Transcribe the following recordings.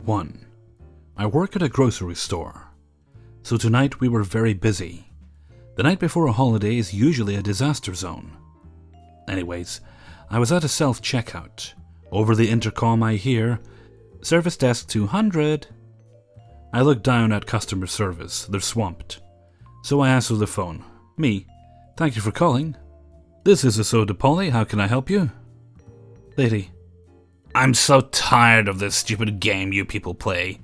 1. I work at a grocery store, so tonight we were very busy. The night before a holiday is usually a disaster zone. Anyways, I was at a self-checkout. Over the intercom I hear, "Service desk 200. I look down at customer service. They're swamped. So I answer the phone. Me. "Thank you for calling. This is a Soda Polly. How can I help you?" Lady. "I'm so tired of this stupid game you people play.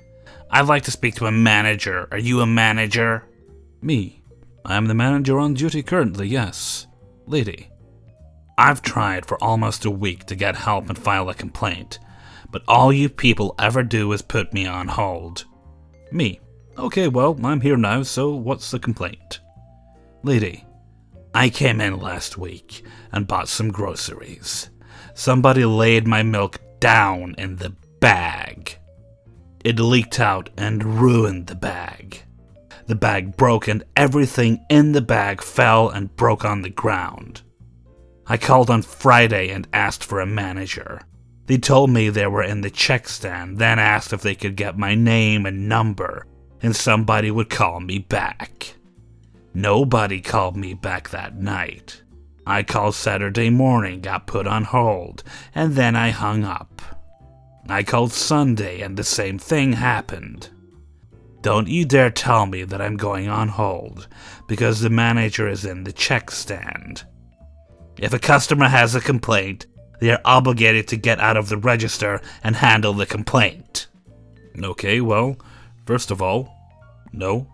I'd like to speak to a manager. Are you a manager?" Me. "I am the manager on duty currently, yes." Lady. "I've tried for almost a week to get help and file a complaint, but all you people ever do is put me on hold." Me. "Okay, well, I'm here now, so what's the complaint?" Lady. "I came in last week and bought some groceries. Somebody laid my milk down in the bag. It leaked out and ruined the bag. The bag broke and everything in the bag fell and broke on the ground. I called on Friday and asked for a manager. They told me they were in the check stand, then asked if they could get my name and number, and somebody would call me back. Nobody called me back that night. I called Saturday morning, got put on hold, and then I hung up. I called Sunday and the same thing happened. Don't you dare tell me that I'm going on hold because the manager is in the check stand. If a customer has a complaint, they are obligated to get out of the register and handle the complaint." Okay, well, first of all, no.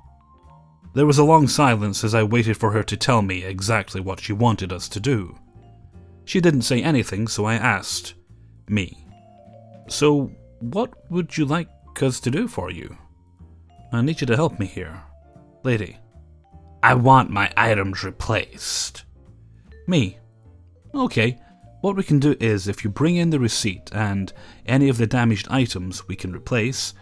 There was a long silence as I waited for her to tell me exactly what she wanted us to do. She didn't say anything, so I asked. Me. "So, what would you like us to do for you? I need you to help me here." Lady. "I want my items replaced." Me. "Okay, what we can do is if you bring in the receipt and any of the damaged items we can replace."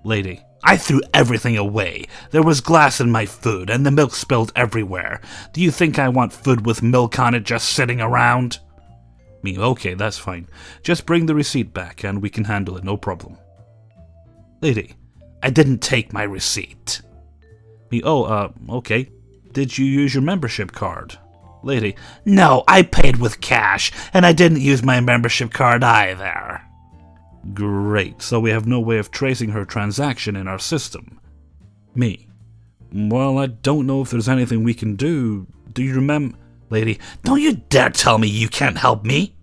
Lady. "I threw everything away. There was glass in my food and the milk spilled everywhere. Do you think I want food with milk on it just sitting around?" Me. "Okay, that's fine. Just bring the receipt back and we can handle it, no problem." Lady. "I didn't take my receipt." Me. Okay. Did you use your membership card?" Lady. "No, I paid with cash, and I didn't use my membership card either." Great, so we have no way of tracing her transaction in our system. Me. "Well, I don't know if there's anything we can do. Do you remember?" Lady. "Don't you dare tell me you can't help me."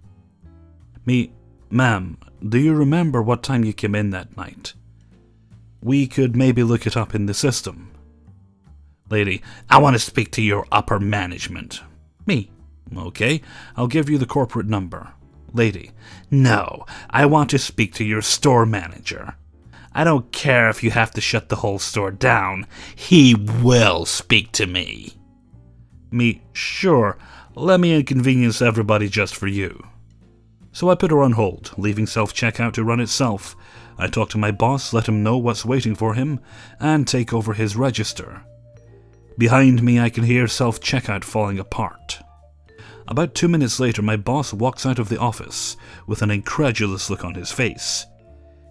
Me. "Ma'am, do you remember what time you came in that night? We could maybe look it up in the system." Lady. "I want to speak to your upper management." Me. "Okay, I'll give you the corporate number." Lady. "No, I want to speak to your store manager. I don't care if you have to shut the whole store down. He will speak to me." Me. "Sure, let me inconvenience everybody just for you." So I put her on hold, leaving self-checkout to run itself. I talk to my boss, let him know what's waiting for him, and take over his register. Behind me I can hear self-checkout falling apart. About 2 minutes later, my boss walks out of the office with an incredulous look on his face.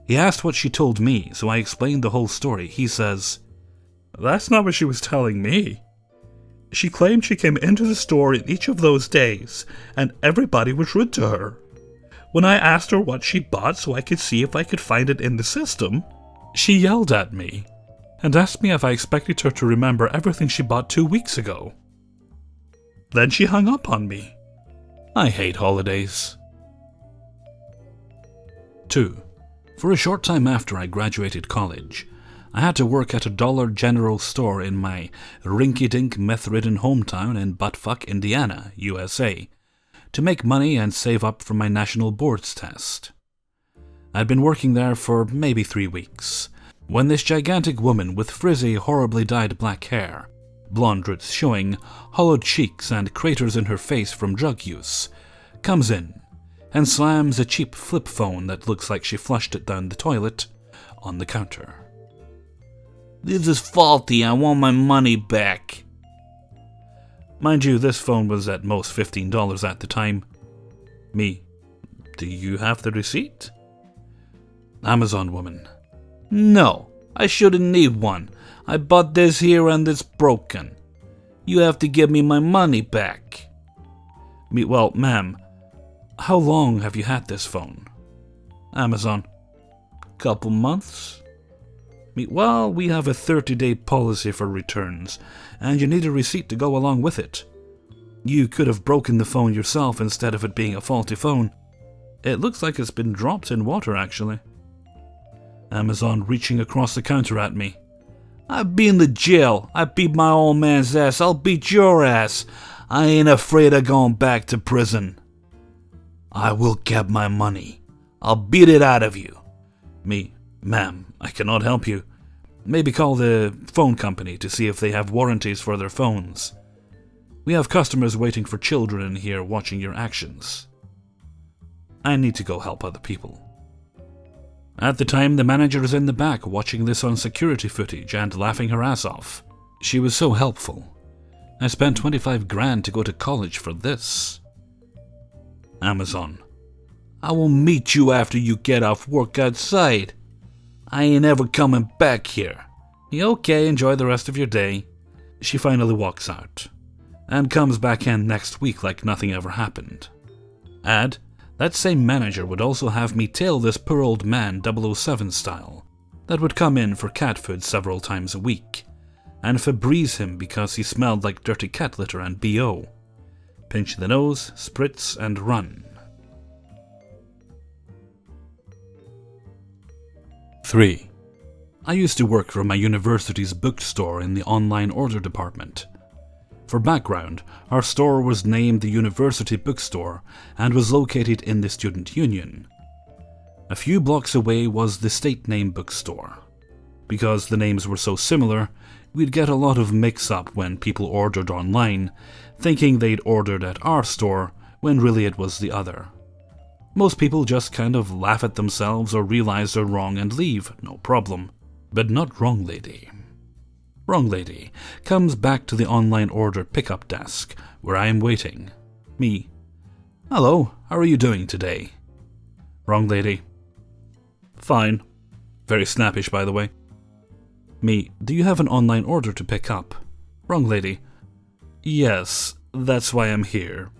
He asked what she told me, so I explained the whole story. He says, "That's not what she was telling me. She claimed she came into the store in each of those days, and everybody was rude to her. When I asked her what she bought so I could see if I could find it in the system, she yelled at me and asked me if I expected her to remember everything she bought 2 weeks ago. Then she hung up on me. I hate holidays." 2. For a short time after I graduated college, I had to work at a Dollar General store in my rinky-dink meth-ridden hometown in buttfuck Indiana, USA, to make money and save up for my national boards test. I'd been working there for maybe 3 weeks, when this gigantic woman with frizzy, horribly dyed black hair, blonde roots showing, hollowed cheeks and craters in her face from drug use, comes in and slams a cheap flip phone that looks like she flushed it down the toilet on the counter. "This is faulty. I want my money back." Mind you, this phone was at most $15 at the time. Me. "Do you have the receipt?" Amazon woman. No, I shouldn't need one. I bought this here and it's broken. You have to give me my money back. Me, well, ma'am, how long have you had this phone? Amazon. Couple months. Me, well, we have a 30-day policy for returns, and you need a receipt to go along with it. You could have broken the phone yourself instead of it being a faulty phone. It looks like it's been dropped in water, actually. Amazon reaching across the counter at me. I've been to jail. I beat my old man's ass. I'll beat your ass. I ain't afraid of going back to prison. I will get my money. I'll beat it out of you. Me, ma'am, I cannot help you. Maybe call the phone company to see if they have warranties for their phones. We have customers waiting for children in here watching your actions. I need to go help other people. At the time, the manager is in the back watching this on security footage and laughing her ass off. She was so helpful. I spent 25 grand to go to college for this. Amazon. I will meet you after you get off work outside. I ain't ever coming back here. Okay, enjoy the rest of your day. She finally walks out and comes back in next week like nothing ever happened. Add, that same manager would also have me tail this poor old man 007 style that would come in for cat food several times a week and Febreze him because he smelled like dirty cat litter and BO. Pinch the nose, spritz, and run. 3. I used to work for my university's bookstore in the online order department. For background, our store was named the University Bookstore and was located in the Student Union. A few blocks away was the State Name Bookstore. Because the names were so similar, we'd get a lot of mix-up when people ordered online, thinking they'd ordered at our store when really it was the other. Most people just kind of laugh at themselves or realize they're wrong and leave, no problem. But not Wrong Lady. Wrong Lady comes back to the online order pickup desk, where I am waiting. Me. Hello, how are you doing today? Wrong Lady. Fine. Very snappish, by the way. Me. Do you have an online order to pick up? Wrong Lady. Yes, that's why I'm here.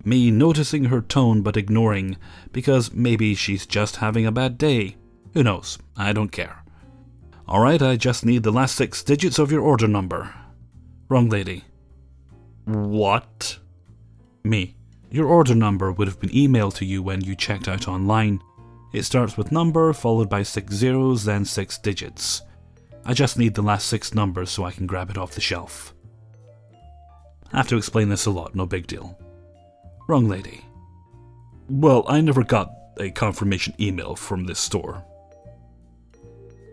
Me noticing her tone but ignoring, because maybe she's just having a bad day. Who knows? I don't care. Alright, I just need the last 6 digits of your order number. Wrong Lady. What? Me. Your order number would have been emailed to you when you checked out online. It starts with number, followed by 6 zeros, then 6 digits. I just need the last 6 numbers so I can grab it off the shelf. I have to explain this a lot, no big deal. Wrong Lady. Well, I never got a confirmation email from this store.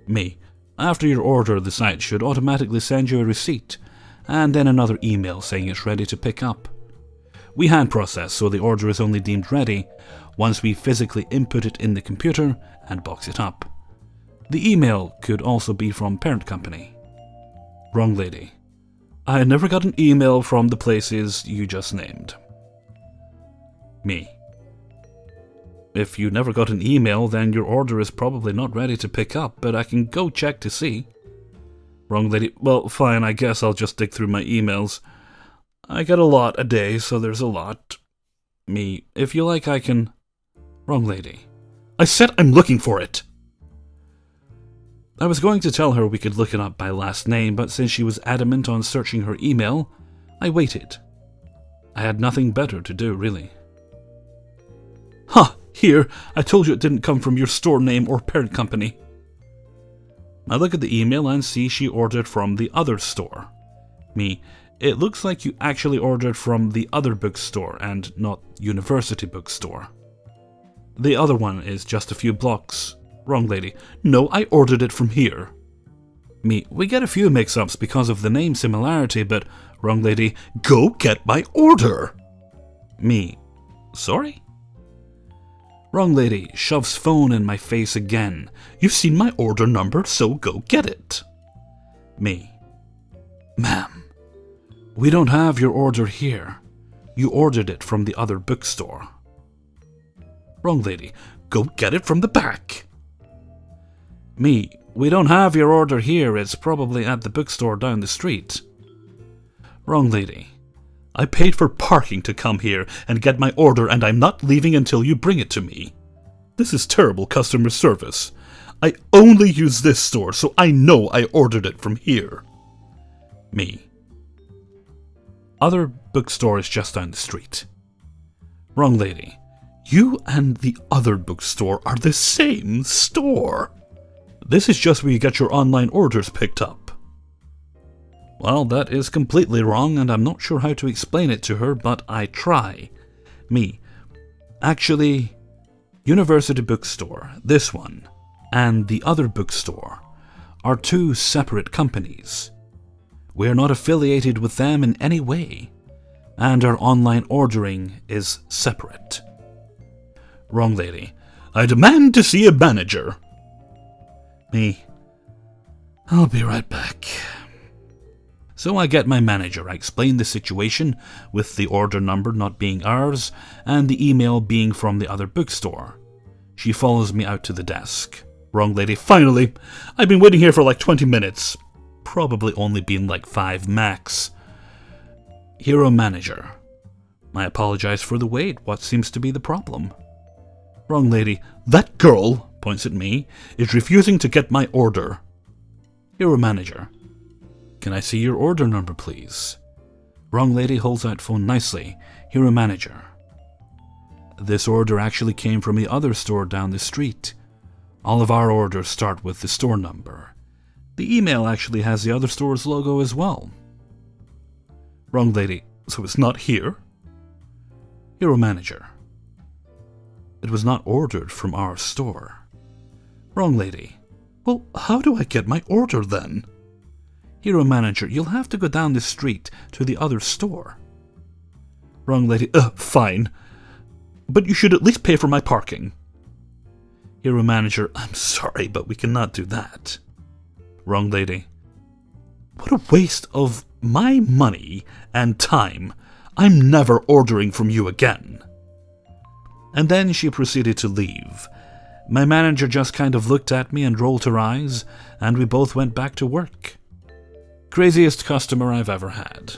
Me. After your order, the site should automatically send you a receipt, and then another email saying it's ready to pick up. We hand process, so the order is only deemed ready once we physically input it in the computer and box it up. The email could also be from parent company. Wrong Lady. I never got an email from the places you just named. Me. If you never got an email, then your order is probably not ready to pick up, but I can go check to see. Wrong Lady. Well, fine, I guess I'll just dig through my emails. I get a lot a day, so there's a lot. Me. If you like, I can... Wrong Lady. I said I'm looking for it! I was going to tell her we could look it up by last name, but since she was adamant on searching her email, I waited. I had nothing better to do, really. Huh! Here, I told you it didn't come from your store name or parent company. I look at the email and see she ordered from the other store. Me. It looks like you actually ordered from the other bookstore and not University Bookstore. The other one is just a few blocks. Wrong Lady. No, I ordered it from here. Me. We get a few mix-ups because of the name similarity, but Wrong Lady. Go get my order! Me. Sorry? Wrong Lady shoves phone in my face again. You've seen my order number, so go get it. Me. Ma'am, we don't have your order here. You ordered it from the other bookstore. Wrong Lady. Go get it from the back. Me, we don't have your order here, it's probably at the bookstore down the street. Wrong lady. I paid for parking to come here and get my order, and I'm not leaving until you bring it to me. This is terrible customer service. I only use this store, so I know I ordered it from here. Me. Other bookstore is just down the street. Wrong lady. You and the other bookstore are the same store. This is just where you get your online orders picked up. Well, that is completely wrong, and I'm not sure how to explain it to her, but I try. Me. Actually, University Bookstore, this one, and the other bookstore are two separate companies. We are not affiliated with them in any way, and our online ordering is separate. Wrong lady. I demand to see a manager. Me. I'll be right back. So I get my manager. I explain the situation with the order number not being ours and the email being from the other bookstore. She follows me out to the desk. Wrong lady. Finally! I've been waiting here for like 20 minutes. Probably only been like 5 max. Hero manager. I apologize for the wait. What seems to be the problem? Wrong lady. That girl, points at me, is refusing to get my order. Hero manager. Can I see your order number, please? Wrong lady holds out phone nicely. Hero manager. This order actually came from the other store down the street. All of our orders start with the store number. The email actually has the other store's logo as well. Wrong lady. So it's not here? Hero manager. It was not ordered from our store. Wrong lady. Well, how do I get my order then? Hero manager, you'll have to go down the street to the other store. Wrong lady. Fine. But you should at least pay for my parking. Hero manager, I'm sorry, but we cannot do that. Wrong lady. What a waste of my money and time. I'm never ordering from you again. And then she proceeded to leave. My manager just kind of looked at me and rolled her eyes, and we both went back to work. Craziest customer I've ever had.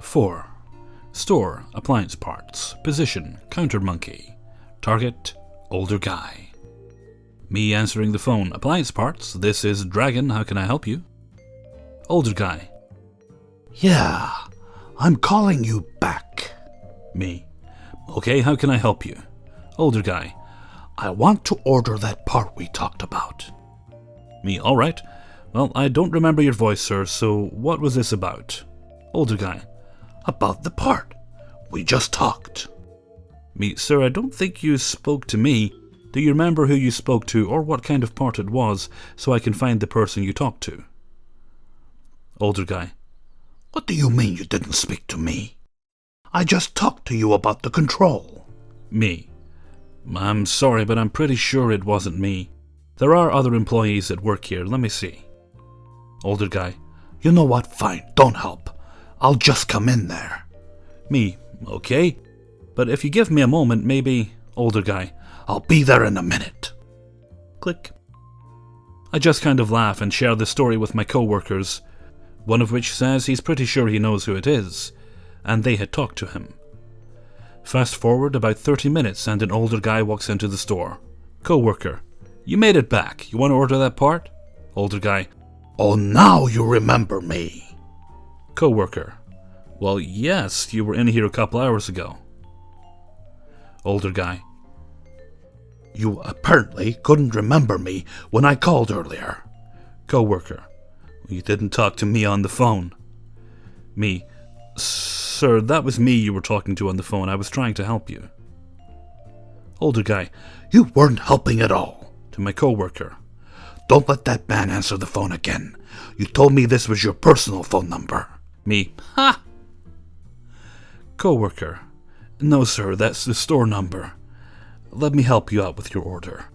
4. Store, appliance parts. Position, counter monkey. Target, older guy. Me answering the phone. Appliance parts, this is Dragon, how can I help you? Older guy. Yeah, I'm calling you back. Me. Okay, how can I help you? Older guy. I want to order that part we talked about. Me. Alright. Well, I don't remember your voice, sir, so what was this about? Older guy. About the part. We just talked. Me. Sir, I don't think you spoke to me. Do you remember who you spoke to or what kind of part it was, so I can find the person you talked to? Older guy. What do you mean you didn't speak to me? I just talked to you about the control. Me. I'm sorry, but I'm pretty sure it wasn't me. There are other employees that work here. Let me see. Older guy. You know what? Fine. Don't help. I'll just come in there. Me. Okay. But if you give me a moment, maybe... Older guy. I'll be there in a minute. Click. I just kind of laugh and share the story with my co-workers, one of which says he's pretty sure he knows who it is, and they had talked to him. Fast forward about 30 minutes and an older guy walks into the store. Co-worker. You made it back. You want to order that part? Older guy. Oh, now you remember me. Co-worker. Well, yes, you were in here a couple hours ago. Older guy. You apparently couldn't remember me when I called earlier. Co-worker. You didn't talk to me on the phone. Me. Sir, that was me you were talking to on the phone. I was trying to help you. Older guy. You weren't helping at all. To my co-worker. Don't let that man answer the phone again. You told me this was your personal phone number. Me. Ha! Co-worker. No, sir, that's the store number. Let me help you out with your order.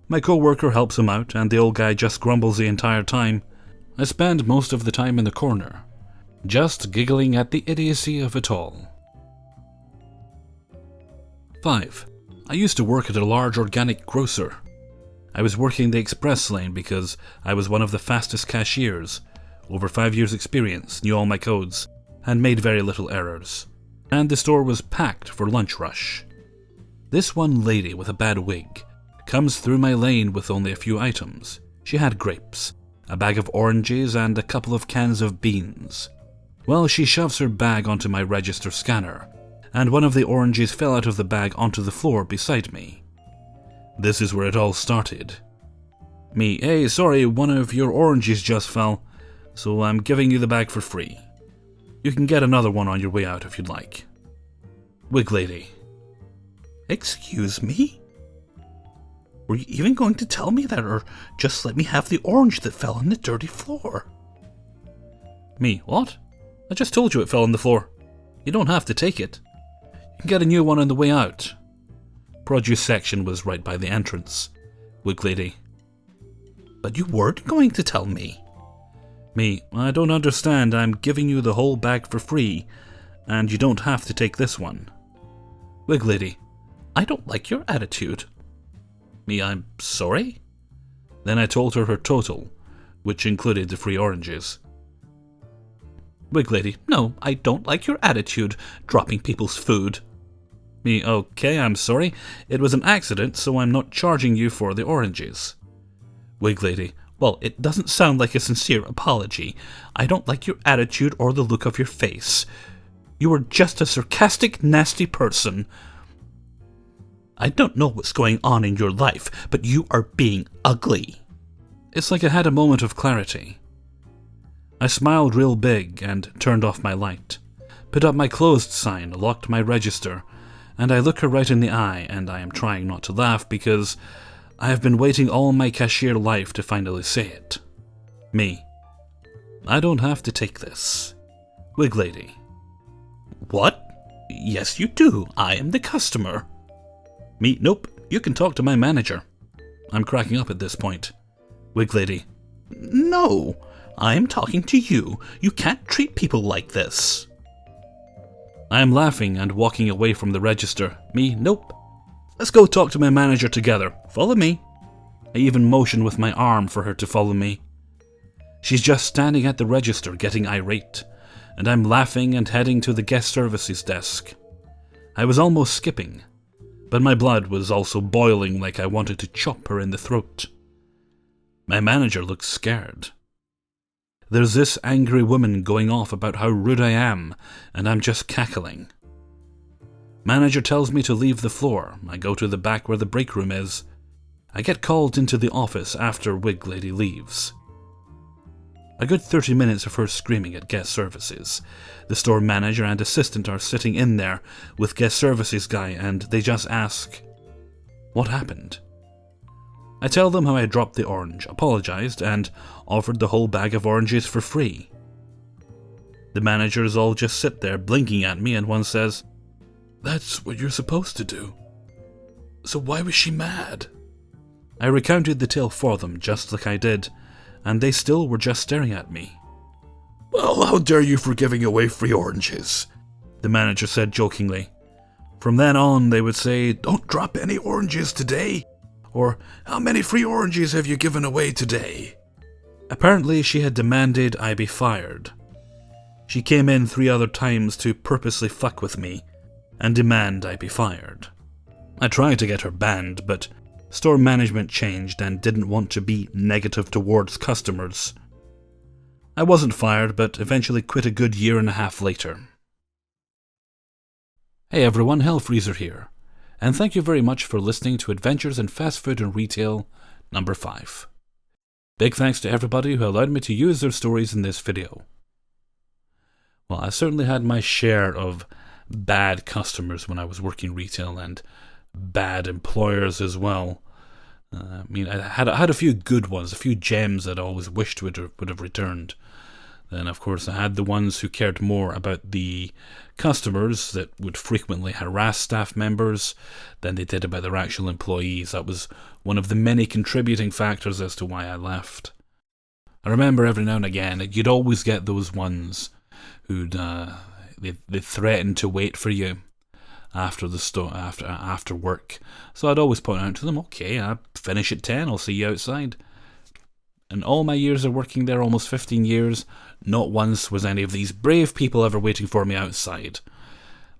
My co-worker helps him out, and the old guy just grumbles the entire time. I spend most of the time in the corner, just giggling at the idiocy of it all. 5. I used to work at a large organic grocer. I was working the express lane because I was one of the fastest cashiers, over 5 years experience, knew all my codes, and made very little errors. And the store was packed for lunch rush. This one lady with a bad wig comes through my lane with only a few items. She had grapes, a bag of oranges, and a couple of cans of beans. Well, she shoves her bag onto my register scanner, and one of the oranges fell out of the bag onto the floor beside me. This is where it all started. Me, hey, sorry, one of your oranges just fell, so I'm giving you the bag for free. You can get another one on your way out if you'd like. Wig lady. Excuse me? Were you even going to tell me that, or just let me have the orange that fell on the dirty floor? Me, what? I just told you it fell on the floor. You don't have to take it. You can get a new one on the way out. Produce section was right by the entrance. Wig lady. But you weren't going to tell me. Me, I don't understand. I'm giving you the whole bag for free, and you don't have to take this one. Wig lady. I don't like your attitude. Me, I'm sorry? Then I told her total, which included the free oranges. Wig lady. No, I don't like your attitude, dropping people's food. Me, okay, I'm sorry. It was an accident, so I'm not charging you for the oranges. Wig lady. Well, it doesn't sound like a sincere apology. I don't like your attitude or the look of your face. You are just a sarcastic, nasty person. I don't know what's going on in your life, but you are being ugly. It's like I had a moment of clarity. I smiled real big and turned off my light, put up my closed sign, locked my register, and I look her right in the eye, and I am trying not to laugh because I have been waiting all my cashier life to finally say it. Me. I don't have to take this. Wig lady. What? Yes, you do. I am the customer. Me. Nope. You can talk to my manager. I'm cracking up at this point. Wig lady. No. I am talking to you. You can't treat people like this. I am laughing and walking away from the register. Me. Nope. Let's go talk to my manager together. Follow me. I even motion with my arm for her to follow me. She's just standing at the register getting irate, and I'm laughing and heading to the guest services desk. I was almost skipping, but my blood was also boiling like I wanted to chop her in the throat. My manager looks scared. There's this angry woman going off about how rude I am, and I'm just cackling. Manager tells me to leave the floor. I go to the back where the break room is. I get called into the office after Wig lady leaves. A good 30 minutes of her screaming at guest services. The store manager and assistant are sitting in there with guest services guy, and they just ask, "What happened?" I tell them how I dropped the orange, apologized, and offered the whole bag of oranges for free. The managers all just sit there blinking at me, and one says, "That's what you're supposed to do. So why was she mad?" I recounted the tale for them just like I did, and they still were just staring at me. "Well, how dare you for giving away free oranges?" the manager said jokingly. From then on, they would say, "Don't drop any oranges today," or "How many free oranges have you given away today?" Apparently, she had demanded I be fired. She came in 3 other times to purposely fuck with me and demand I be fired. I tried to get her banned, but store management changed and didn't want to be negative towards customers. I wasn't fired, but eventually quit a good 1.5 years later. Hey everyone, Hellfreezer here, and thank you very much for listening to Adventures in Fast Food and Retail number 5. Big thanks to everybody who allowed me to use their stories in this video. Well, I certainly had my share of bad customers when I was working retail, and bad employers as well. I had a few good ones, a few gems that I always wished would have returned. Then, of course, I had the ones who cared more about the customers that would frequently harass staff members than they did about their actual employees. That was one of the many contributing factors as to why I left. I remember every now and again, you'd always get those ones who'd they threatened to wait for you after the after work. So I'd always point out to them, okay, I finish at 10, I'll see you outside. In all my years of working there, almost 15 years, not once was any of these brave people ever waiting for me outside.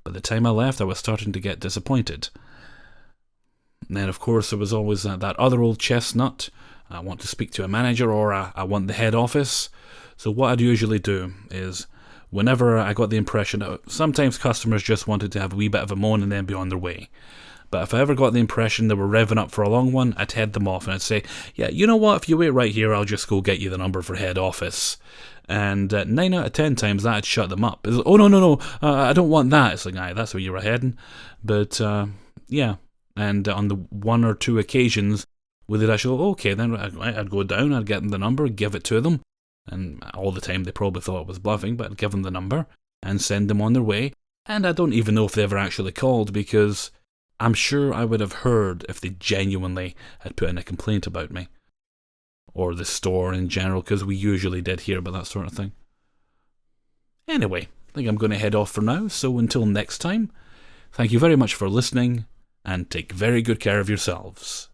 By the time I left, I was starting to get disappointed. And then, of course, there was always that other old chestnut. I want to speak to a manager, or I want the head office. So what I'd usually do is, whenever I got the impression that sometimes customers just wanted to have a wee bit of a moan and then be on their way. But if I ever got the impression they were revving up for a long one, I'd head them off and I'd say, yeah, you know what, if you wait right here, I'll just go get you the number for head office. And 9 out of 10 times that'd shut them up. It's like, oh, no, I don't want that. It's like, aye, that's where you were heading. But, yeah. And on the 1 or 2 occasions where they'd actually go, okay, then I'd go down, I'd get them the number, give it to them. And all the time they probably thought I was bluffing, but I'd give them the number and send them on their way. And I don't even know if they ever actually called, because I'm sure I would have heard if they genuinely had put in a complaint about me. Or the store in general, because we usually did hear about that sort of thing. Anyway, I think I'm going to head off for now, so until next time, thank you very much for listening, and take very good care of yourselves.